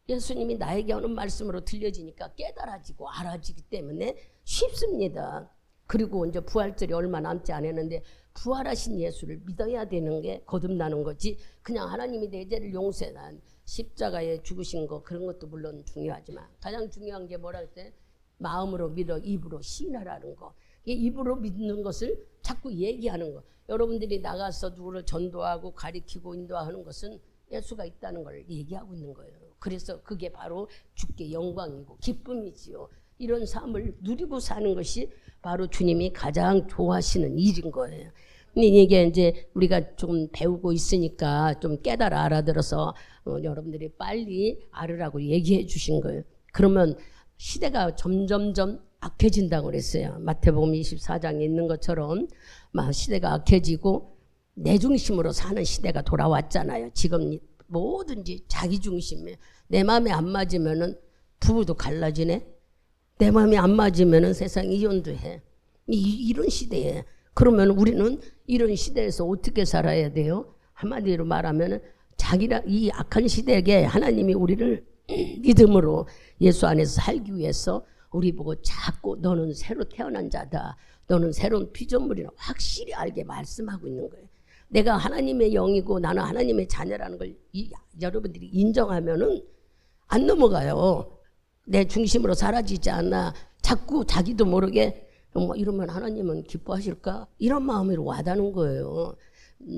예수님이 나에게 하는 말씀으로 들려지니까 깨달아지고 알아지기 때문에 쉽습니다. 그리고 이제 부활절이 얼마 남지 않았는데 부활하신 예수를 믿어야 되는 게 거듭나는 거지, 그냥 하나님이 내 죄를 용서한 십자가에 죽으신 거, 그런 것도 물론 중요하지만 가장 중요한 게 뭐라 할때, 마음으로 믿어 입으로 시인하라는 거. 입으로 믿는 것을 자꾸 얘기하는 거. 여러분들이 나가서 누구를 전도하고 가리키고 인도하는 것은 예수가 있다는 걸 얘기하고 있는 거예요. 그래서 그게 바로 주께 영광이고 기쁨이지요. 이런 삶을 누리고 사는 것이 바로 주님이 가장 좋아하시는 일인 거예요. 이게 이제 우리가 좀 배우고 있으니까 좀 깨달아 알아들어서 여러분들이 빨리 알으라고 얘기해 주신 거예요. 그러면 시대가 점점점 악해진다고 그랬어요. 마태복음 24장에 있는 것처럼 막 시대가 악해지고 내 중심으로 사는 시대가 돌아왔잖아요. 지금 뭐든지 자기 중심에, 내 마음에 안 맞으면은 부부도 갈라지네. 내 마음에 안 맞으면은 세상 이혼도 해. 이런 시대에, 그러면 우리는 이런 시대에서 어떻게 살아야 돼요? 한마디로 말하면 자기라, 이 악한 시대에 하나님이 우리를 믿음으로 예수 안에서 살기 위해서 우리 보고 자꾸 너는 새로 태어난 자다, 너는 새로운 피조물이라 확실히 알게 말씀하고 있는 거예요. 내가 하나님의 영이고 나는 하나님의 자녀라는 걸 여러분들이 인정하면은 안 넘어가요. 내 중심으로 사라지지 않아. 자꾸 자기도 모르게 이러면 하나님은 기뻐하실까? 이런 마음으로 와닿는 거예요.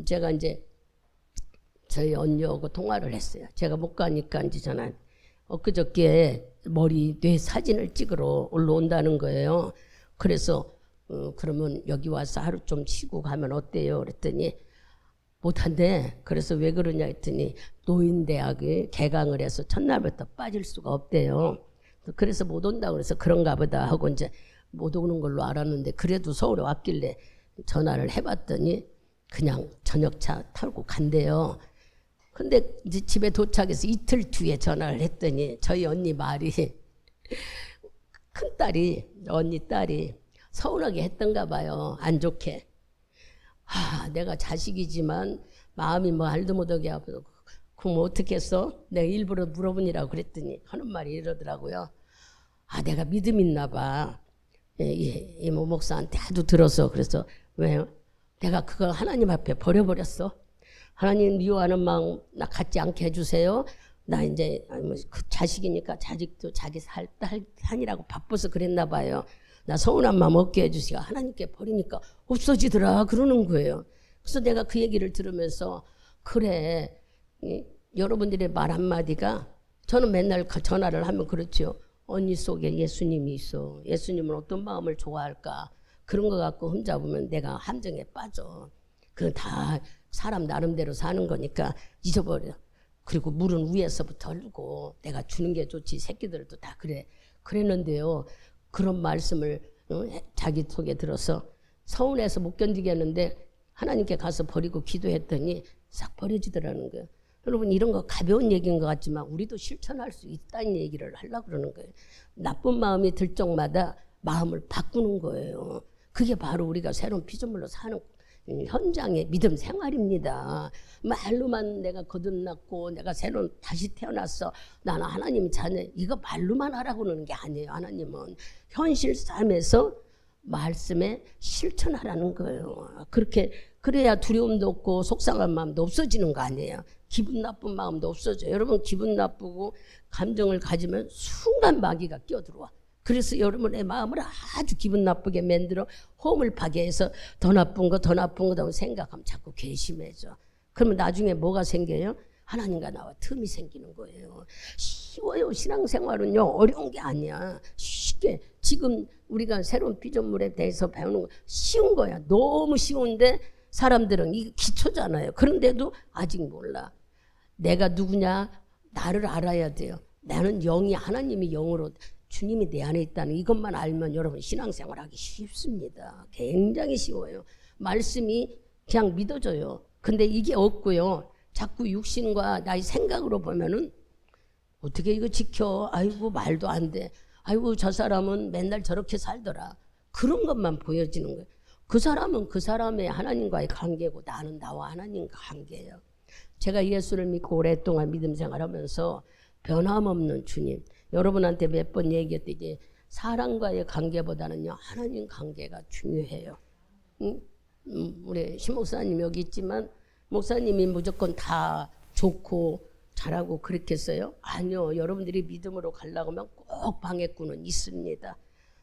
제가 이제 저희 언니하고 통화를 했어요. 제가 못 가니까 이제 저는 엊그저께 뇌 사진을 찍으러 올라온다는 거예요. 그래서 그러면 여기 와서 하루 좀 쉬고 가면 어때요? 그랬더니 못한대. 그래서 왜 그러냐 했더니 노인대학에 개강을 해서 첫날부터 빠질 수가 없대요. 그래서 못 온다고 그래서 그런가 보다 하고 이제 못 오는 걸로 알았는데 그래도 서울에 왔길래 전화를 해봤더니 그냥 저녁차 타고 간대요. 근데 이제 집에 도착해서 이틀 뒤에 전화를 했더니 저희 언니 말이 큰딸이 언니 딸이 서운하게 했던가 봐요. 안 좋게. 내가 자식이지만 마음이 뭐 알도 못하게 아파서 그럼 어떻게 했어? 내가 일부러 물어보니라고 그랬더니 하는 말이 이러더라고요. 내가 믿음 있나 봐. 이모 목사한테 하도 들어서 그래서 왜요? 내가 그걸 하나님 앞에 버려버렸어. 하나님 미워하는 마음 나 갖지 않게 해주세요. 나 이제 그 자식이니까 자식도 자기 살이라고 바빠서 그랬나 봐요. 나 서운한 마음 없게 해주시고 하나님께 버리니까 없어지더라 그러는 거예요. 그래서 내가 그 얘기를 들으면서 그래 여러분들의 말 한마디가 저는 맨날 전화를 하면 그렇죠. 언니 속에 예수님이 있어. 예수님은 어떤 마음을 좋아할까. 그런 거 갖고 흠잡으면 내가 함정에 빠져. 그건 다 사람 나름대로 사는 거니까 잊어버려. 그리고 물은 위에서부터 흐르고 내가 주는 게 좋지. 새끼들도 다 그래. 그랬는데요. 그런 말씀을 자기 속에 들어서 서운해서 못 견디겠는데 하나님께 가서 버리고 기도했더니 싹 버려지더라는 거예요. 여러분 이런 거 가벼운 얘기인 것 같지만 우리도 실천할 수 있다는 얘기를 하려고 그러는 거예요. 나쁜 마음이 들 적마다 마음을 바꾸는 거예요. 그게 바로 우리가 새로운 피조물로 사는 현장의 믿음 생활입니다. 말로만 내가 거듭났고 내가 새로 다시 태어났어. 나는 하나님 자녀. 이거 말로만 하라고 그러는 게 아니에요. 하나님은 현실 삶에서 말씀에 실천하라는 거예요. 그렇게 그래야 두려움도 없고 속상한 마음도 없어지는 거 아니에요. 기분 나쁜 마음도 없어져요. 여러분 기분 나쁘고 감정을 가지면 순간 마귀가 끼어들어와. 그래서 여러분의 마음을 아주 기분 나쁘게 만들어 호흡을 파괴해서 더 나쁜 거 생각하면 자꾸 괘씸해져. 그러면 나중에 뭐가 생겨요? 하나님과 나와 틈이 생기는 거예요. 쉬워요. 신앙생활은요. 어려운 게 아니야. 쉽게 지금 우리가 새로운 피조물에 대해서 배우는 거 쉬운 거야. 너무 쉬운데 사람들은 이게 기초잖아요. 그런데도 아직 몰라. 내가 누구냐? 나를 알아야 돼요. 나는 영이 하나님이 영으로 주님이 내 안에 있다는 이것만 알면 여러분 신앙생활 하기 쉽습니다. 굉장히 쉬워요. 말씀이 그냥 믿어져요. 근데 이게 없고요. 자꾸 육신과 나의 생각으로 보면은 어떻게 이거 지켜? 아이고 말도 안 돼. 아이고 저 사람은 맨날 저렇게 살더라. 그런 것만 보여지는 거예요. 그 사람은 그 사람의 하나님과의 관계고 나는 나와 하나님과 관계예요. 제가 예수를 믿고 오랫동안 믿음 생활하면서 변함없는 주님. 여러분한테 몇 번 얘기했듯이 사람과의 관계보다는요 하나님 관계가 중요해요. 우리 신 목사님 여기 있지만 목사님이 무조건 다 좋고 잘하고 그렇겠어요? 아니요. 여러분들이 믿음으로 가려고 하면 꼭 방해꾼은 있습니다.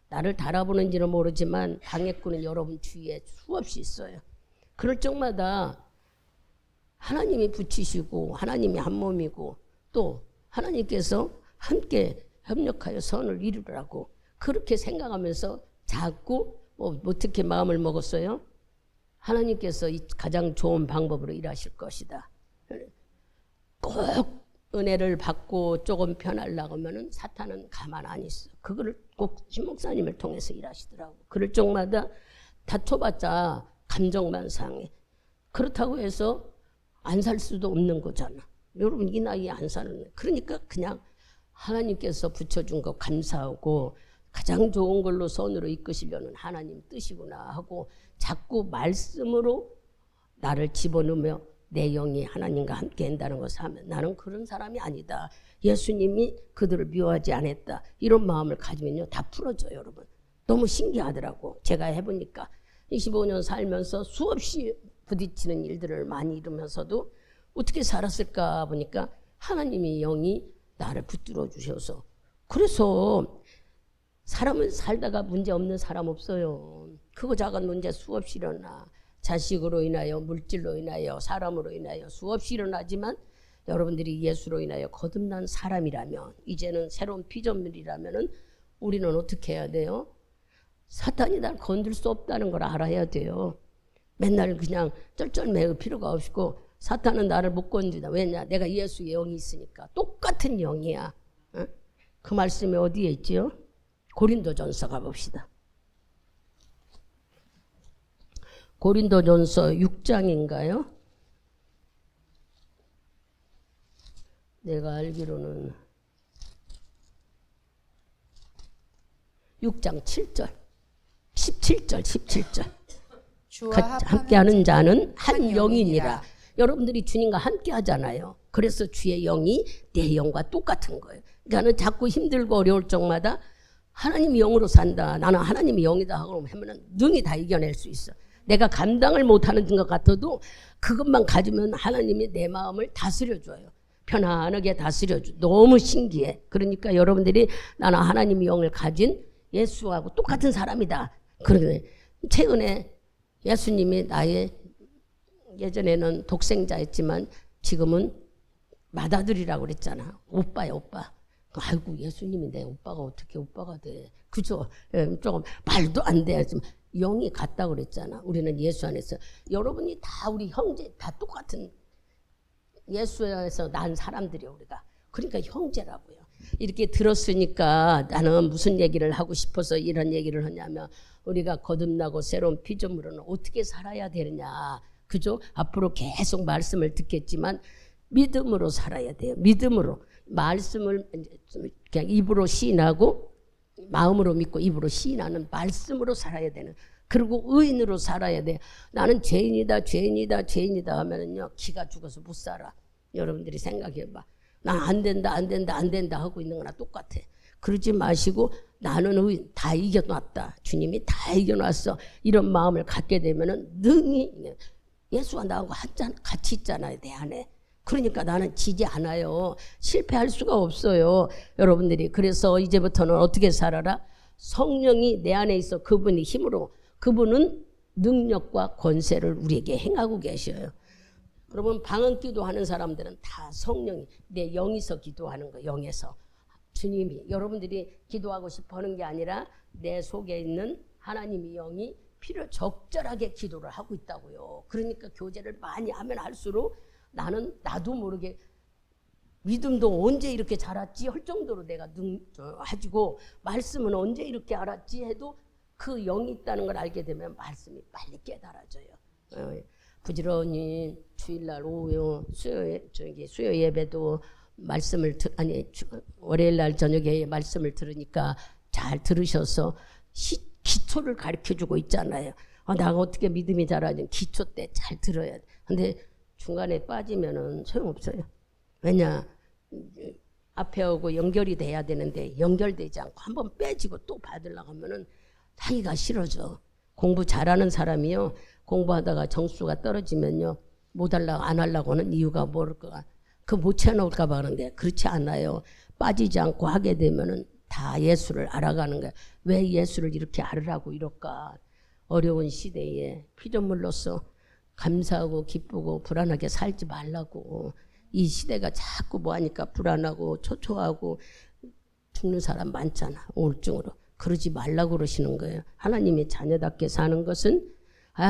나를 달아보는지는 모르지만 방해꾼은 여러분 주위에 수없이 있어요. 그럴 적마다 하나님이 붙이시고 하나님이 한 몸이고 또 하나님께서 함께 협력하여 선을 이루라고 그렇게 생각하면서 자꾸 어떻게 마음을 먹었어요? 하나님께서 가장 좋은 방법으로 일하실 것이다. 꼭 은혜를 받고 조금 편하려고 하면 사탄은 가만 안 있어. 그거를 꼭 신목사님을 통해서 일하시더라고. 그럴 적마다 다퉈봤자 감정만 상해. 그렇다고 해서 안 살 수도 없는 거잖아. 여러분 이 나이에 안 사는. 그러니까 그냥 하나님께서 붙여준 거 감사하고 가장 좋은 걸로 선으로 이끄시려는 하나님 뜻이구나 하고 자꾸 말씀으로 나를 집어넣으며 내 영이 하나님과 함께 한다는 것을 하면 나는 그런 사람이 아니다. 예수님이 그들을 미워하지 않았다. 이런 마음을 가지면요 다 풀어져요. 여러분. 너무 신기하더라고. 제가 해보니까 25년 살면서 수없이 부딪히는 일들을 많이 이루면서도 어떻게 살았을까 보니까 하나님의 영이 나를 붙들어 주셔서 그래서 사람은 살다가 문제 없는 사람 없어요. 크고 작은 문제 수없이 일어나. 자식으로 인하여 물질로 인하여 사람으로 인하여 수없이 일어나지만 여러분들이 예수로 인하여 거듭난 사람이라면 이제는 새로운 피조물이라면 우리는 어떻게 해야 돼요? 사탄이 날 건들 수 없다는 걸 알아야 돼요. 맨날 그냥 쩔쩔매일 필요가 없고 사탄은 나를 못 건드린다. 왜냐? 내가 예수의 영이 있으니까. 똑같은 영이야. 어? 그 말씀이 어디에 있지요? 고린도전서 가봅시다. 고린도전서 6장인가요? 내가 알기로는 6장 7절 17절 함께하는 자는 한 영이니라. 여러분들이 주님과 함께 하잖아요. 그래서 주의 영이 내 영과 똑같은 거예요. 그러니까 자꾸 힘들고 어려울 적마다 하나님이 영으로 산다. 나는 하나님이 영이다 하고 하면 능히 다 이겨낼 수 있어. 내가 감당을 못하는 것 같아도 그것만 가지면 하나님이 내 마음을 다스려줘요. 편안하게 다스려줘. 너무 신기해. 그러니까 여러분들이 나는 하나님의 영을 가진 예수하고 똑같은 사람이다. 그러네. 최근에 예수님이 나의 예전에는 독생자였지만 지금은 맏아들이라고 그랬잖아. 오빠야 오빠. 아이고 예수님이 내 오빠가 어떻게 오빠가 돼. 그죠? 조금 말도 안 돼. 영이 같다고 그랬잖아. 우리는 예수 안에서. 여러분이 다 우리 형제 다 똑같은 예수에서 난 사람들이야 우리가. 그러니까 형제라고요. 이렇게 들었으니까 나는 무슨 얘기를 하고 싶어서 이런 얘기를 하냐면 우리가 거듭나고 새로운 피조물은 어떻게 살아야 되느냐. 그죠? 앞으로 계속 말씀을 듣겠지만 믿음으로 살아야 돼요. 믿음으로. 말씀을 그냥 입으로 시인하고 마음으로 믿고 입으로 시인하는 말씀으로 살아야 되는. 그리고 의인으로 살아야 돼. 나는 죄인이다 하면은요 기가 죽어서 못 살아. 여러분들이 생각해봐. 난 안 된다 하고 있는 거나 똑같아. 그러지 마시고 나는 의인 다 이겨놨다. 주님이 다 이겨놨어. 이런 마음을 갖게 되면은 능히 예수와 나하고 한잔 같이 있잖아요 내 안에. 그러니까 나는 지지 않아요. 실패할 수가 없어요. 여러분들이. 그래서 이제부터는 어떻게 살아라? 성령이 내 안에 있어. 그분이 힘으로. 그분은 능력과 권세를 우리에게 행하고 계셔요. 여러분 방언 기도하는 사람들은 다 성령이 내 영에서 기도하는 거예요. 영에서. 주님이. 여러분들이 기도하고 싶어 하는 게 아니라 내 속에 있는 하나님의 영이 필요 적절하게 기도를 하고 있다고요. 그러니까 교제를 많이 하면 할수록 나는 나도 모르게 믿음도 언제 이렇게 자랐지 할 정도로 내가 가지고 말씀은 언제 이렇게 알았지 해도 그 영이 있다는 걸 알게 되면 말씀이 빨리 깨달아져요. 부지런히 주일날 오후 수요 예배도 말씀을 월요일날 저녁에 말씀을 들으니까 잘 들으셔서 기초를 가르쳐주고 있잖아요. 내가 어떻게 믿음이 자라지 기초 때 잘 들어야 돼. 근데 중간에 빠지면은 소용없어요. 왜냐 앞에 오고 연결이 돼야 되는데 연결되지 않고 한번 빼지고 또 받으려고 하면은 하기가 싫어져. 공부 잘하는 사람이요. 공부하다가 점수가 떨어지면요. 못 하려고 안 하려고 하는 이유가 뭘까? 그 못 채워놓을까 봐 그러는데 그렇지 않아요. 빠지지 않고 하게 되면은 다 예수를 알아가는 거야. 왜 예수를 이렇게 알으라고 이럴까? 어려운 시대에 피조물로서 감사하고 기쁘고 불안하게 살지 말라고. 이 시대가 자꾸 뭐하니까 불안하고 초조하고 죽는 사람 많잖아. 우울증으로. 그러지 말라고 그러시는 거예요. 하나님의 자녀답게 사는 것은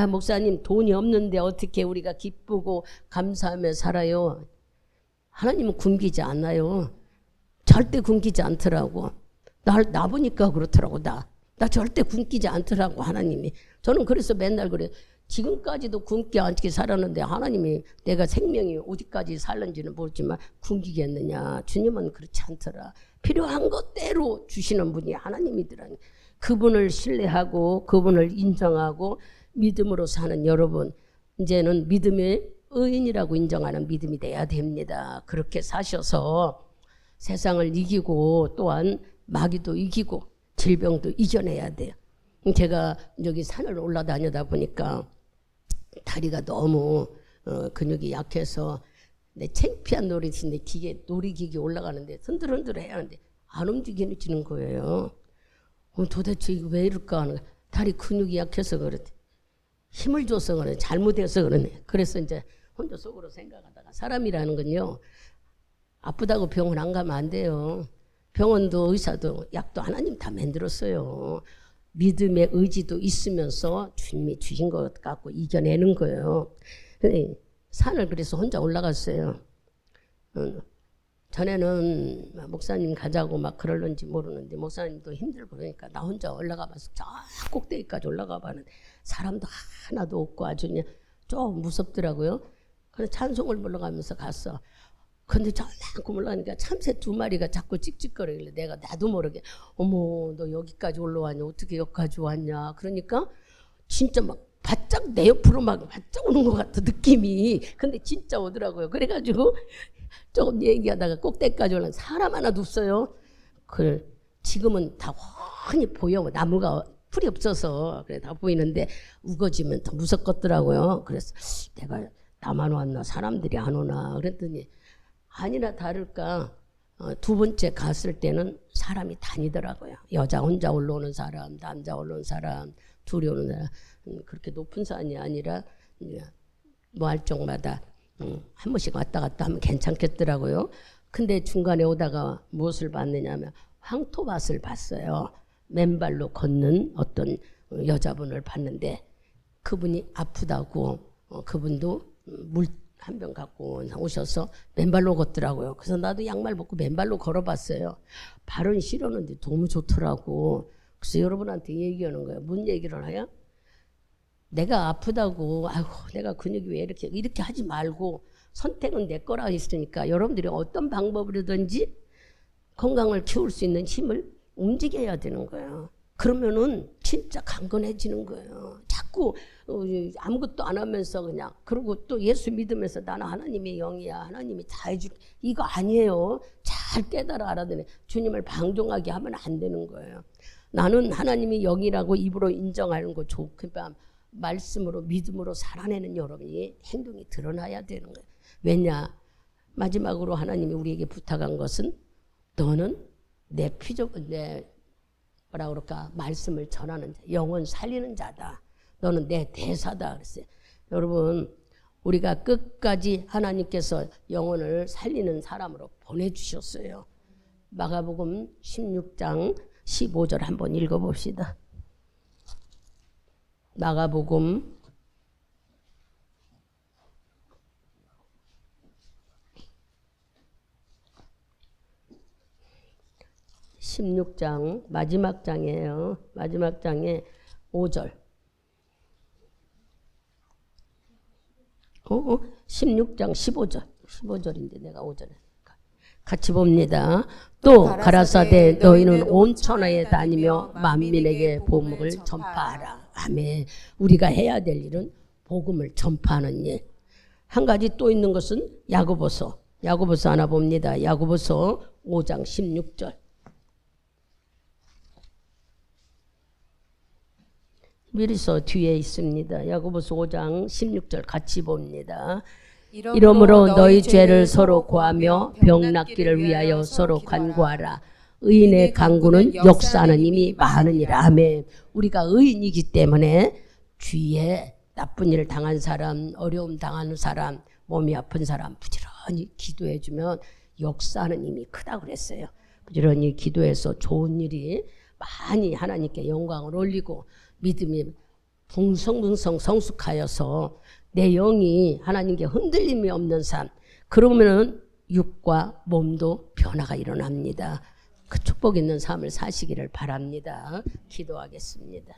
목사님 돈이 없는데 어떻게 우리가 기쁘고 감사하며 살아요. 하나님은 굶기지 않아요. 절대 굶기지 않더라고. 나 보니까 그렇더라고. 나 절대 굶기지 않더라고 하나님이. 저는 그래서 맨날 그래요. 지금까지도 굶기 않게 살았는데 하나님이 내가 생명이 어디까지 살는지는 모르지만 굶기겠느냐. 주님은 그렇지 않더라. 필요한 것대로 주시는 분이 하나님이더라니. 그분을 신뢰하고 그분을 인정하고 믿음으로 사는 여러분. 이제는 믿음의 의인이라고 인정하는 믿음이 돼야 됩니다. 그렇게 사셔서 세상을 이기고 또한 마귀도 이기고 질병도 이겨내야 돼요. 제가 여기 산을 올라다니다 보니까 다리가 너무 근육이 약해서 내 창피한 놀이기인데 놀이기계 올라가는데 흔들흔들 해야 하는데 안 움직이는 거예요. 도대체 이거 왜 이럴까 하는 거야. 다리 근육이 약해서 그렇대. 힘을 줘서 그러네. 잘못해서 그러네. 그래서 이제 혼자 속으로 생각하다가 사람이라는 건요. 아프다고 병원 안 가면 안 돼요. 병원도 의사도 약도 하나님 다 만들었어요. 믿음의 의지도 있으면서 주님이 주신 것 같고 이겨내는 거예요. 근데 산을 그래서 혼자 올라갔어요. 전에는 목사님 가자고 막 그러는지 모르는데 목사님도 힘들고 그러니까 나 혼자 올라가 봐서 저 꼭대기까지 올라가 봤는데 사람도 하나도 없고 아주 그냥 좀 무섭더라고요. 그래서 찬송을 불러가면서 갔어. 근데 저만큼 올라가니까 참새 2마리가 자꾸 찍찍거리길래 내가 나도 모르게 어머 너 여기까지 올라왔냐 어떻게 여기까지 왔냐 그러니까 진짜 막 바짝 내 옆으로 막 바짝 오는 것 같아 느낌이. 근데 진짜 오더라고요. 그래가지고 조금 얘기하다가 꼭대기까지 올라간 사람 하나도 없어요. 지금은 다 훤히 보여. 나무가 풀이 없어서 그래 다 보이는데 우거지면 더 무섭겠더라고요. 그래서 내가 나만 왔나 사람들이 안 오나 그랬더니 아니나 다를까 2번째 갔을 때는 사람이 다니더라고요. 여자 혼자 올라오는 사람, 남자 올라오는 사람, 둘이 오는 사람. 그렇게 높은 산이 아니라 뭐할쪽마다 한 번씩 왔다 갔다 하면 괜찮겠더라고요. 근데 중간에 오다가 무엇을 봤느냐면 황토밭을 봤어요. 맨발로 걷는 어떤 여자분을 봤는데 그분이 아프다고 그분도 물 한 병 갖고 오셔서 맨발로 걷더라고요. 그래서 나도 양말 벗고 맨발로 걸어봤어요. 발은 시렸는데 너무 좋더라고. 그래서 여러분한테 얘기하는 거예요. 뭔 얘기를 해요? 내가 아프다고 아이고 내가 근육이 왜 이렇게 하지 말고 선택은 내 거라 했으니까 여러분들이 어떤 방법으로든지 건강을 키울 수 있는 힘을 움직여야 되는 거예요. 그러면은 진짜 강건해지는 거예요. 자꾸 아무것도 안 하면서 그냥 그리고 또 예수 믿으면서 나는 하나님의 영이야. 하나님이 다 해줄 이거 아니에요. 잘 깨달아 알아듣네. 주님을 방종하게 하면 안 되는 거예요. 나는 하나님이 영이라고 입으로 인정하는 거 좋지만 말씀으로 믿음으로 살아내는 여러분이 행동이 드러나야 되는 거예요. 왜냐? 마지막으로 하나님이 우리에게 부탁한 것은 너는 내 뭐라 그럴까 말씀을 전하는 자, 영혼 살리는 자다. 너는 내 대사다 그랬어요. 여러분 우리가 끝까지 하나님께서 영혼을 살리는 사람으로 보내주셨어요. 마가복음 16장 15절 한번 읽어봅시다. 마가복음 16장 마지막 장이에요. 마지막 장에 5절. 16장 15절. 15절인데 내가 5절에. 같이 봅니다. 또 가라사대 너희는 온 천하에 다니며 만민에게 복음을 전파하라. 아멘. 우리가 해야 될 일은 복음을 전파하는 일. 한 가지 또 있는 것은 야고보서. 야고보서 하나 봅니다. 야고보서 5장 16절. 미리서 뒤에 있습니다. 야고보서 5장 16절 같이 봅니다. 이러므로 너희 죄를 서로 고하며 병 낫기를 위하여 서로 간구하라. 의인의 간구는 역사하는 힘이 많으니라. 아멘. 우리가 의인이기 때문에 주위에 나쁜 일을 당한 사람, 어려움 당하는 사람, 몸이 아픈 사람 부지런히 기도해주면 역사하는 힘이 크다고 그랬어요. 부지런히 기도해서 좋은 일이 많이 하나님께 영광을 올리고 믿음이 풍성풍성 성숙하여서 내 영이 하나님께 흔들림이 없는 삶, 그러면은 육과 몸도 변화가 일어납니다. 그 축복 있는 삶을 사시기를 바랍니다. 기도하겠습니다.